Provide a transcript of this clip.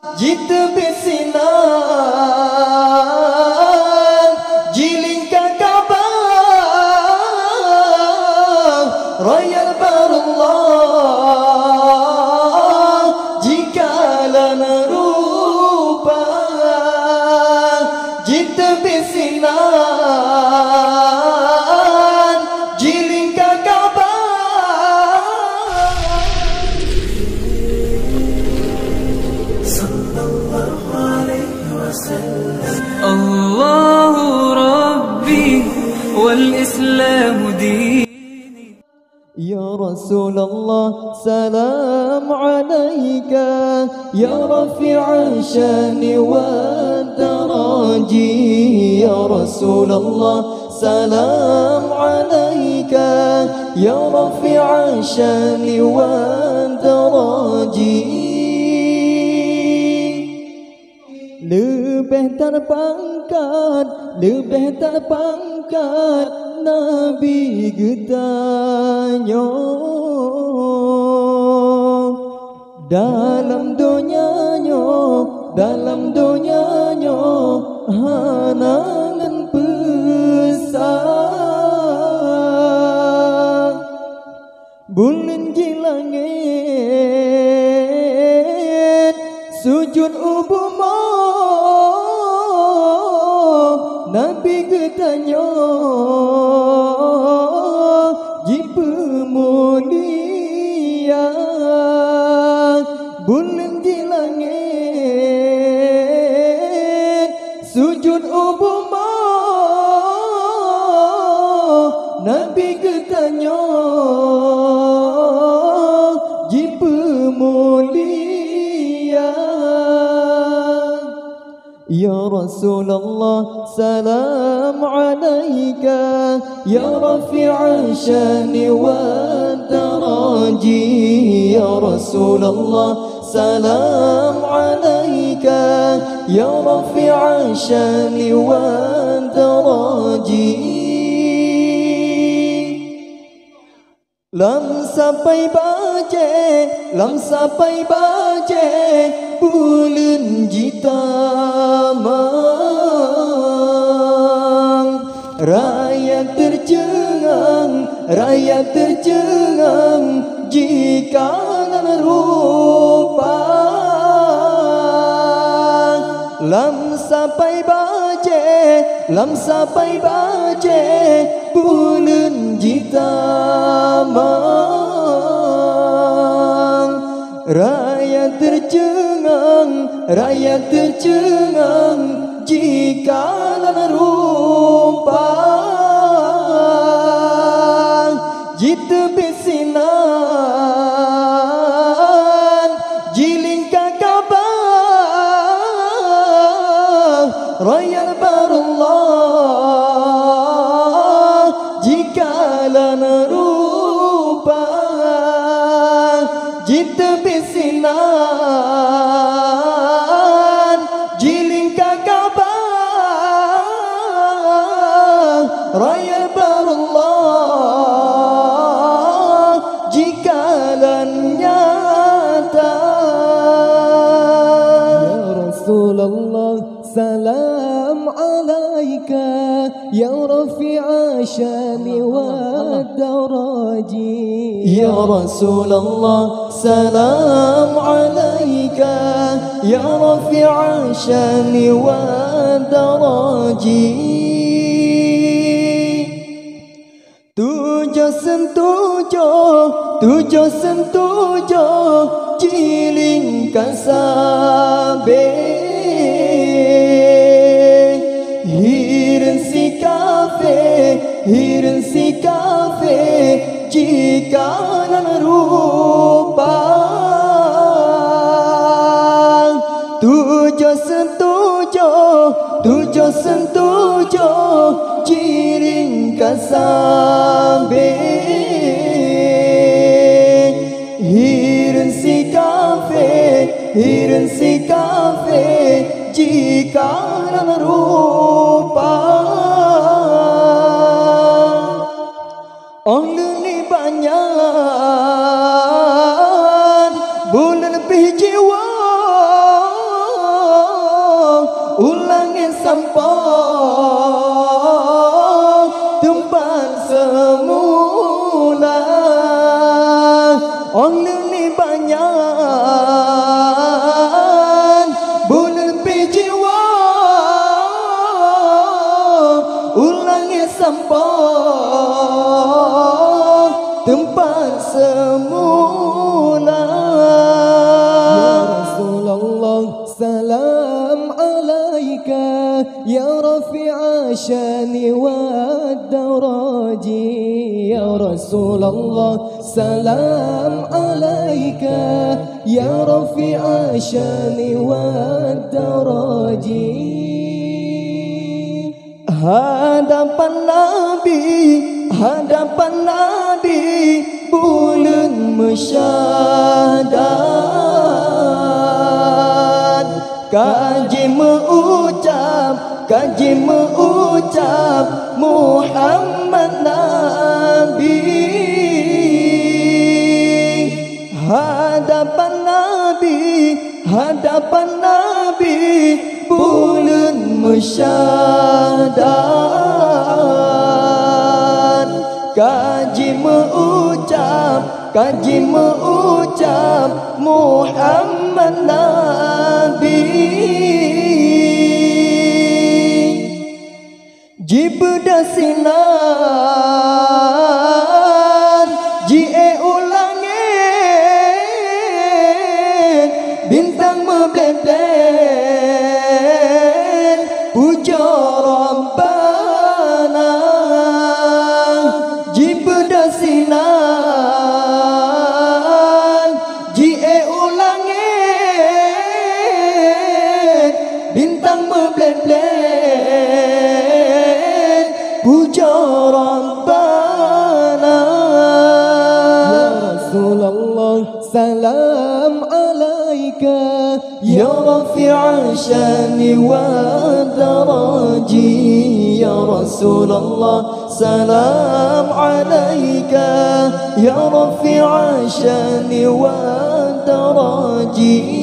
Jita besinan jiling kakabah Raya barullah jikalan rupa Jita besinan jiling kakabah الله ربي والإسلام ديني يا رسول الله سلام عليك يا رفيع الشان والدرج يا رسول الله سلام عليك يا رفيع الشان والدرج lebih terpangkat, lebih terpangkat Nabi getanya dalam dunianya hanangan besar bulan di langit sujud ubumah Nabi getanya jipa mulia bulan di langit sujud ubumah Nabi getanya jipa mulia Ya Rasulullah salam alaika Ya rafi'a syani wa daraji Ya Rasulullah salam alaika Ya rafi'a syani wa daraji Lam sampai baje bulan jitamang Rakyat tercengang jika rupa Lam sampai baje bulan jitamang Rakyat tercengang jika rupa Jita besinan jiling kakabah Raya barullah jikalan rupa Jita besinan jiling kakabah Raya barullah jikalan nyata Ya Rasulullah salam alaika Ya rafi'a syani wa daraji Ya Rasulullah salam alaika Ya rafi'a syani wa daraji Tujuh sentujuh jiling kasabe Hirin si kafe jika rupa Tujuh sentujuh jiring kasabe Hirin si kafe jika rupa Only banyak bulan lebih jiwa sampah tempat semula. Orang ni banyak bulan jiwa ulangi sampah tempat semula. Ya Rasulullah, salam alaika ya rafi'a syani wa daraji. Ya Rasulullah, salam alaika ya rafi'a syani wa daraji. Hadapan Nabi bulan mesyahdat. Kaji mengucap Muhammad Nabi. Hadapan Nabi bulan mesyahdat. Kaji mengucap Muhammad Nabi. Jibda sinar jie ulangin bintang membledek puja Rabbana. Jibda sinar jie ulangin bintang membledek puja Rabbana. Ya Rasulullah, salam alaika ya rafi'a syani wa daraji. Ya Rasulullah, salam alaika ya rafi'a syani wa daraji.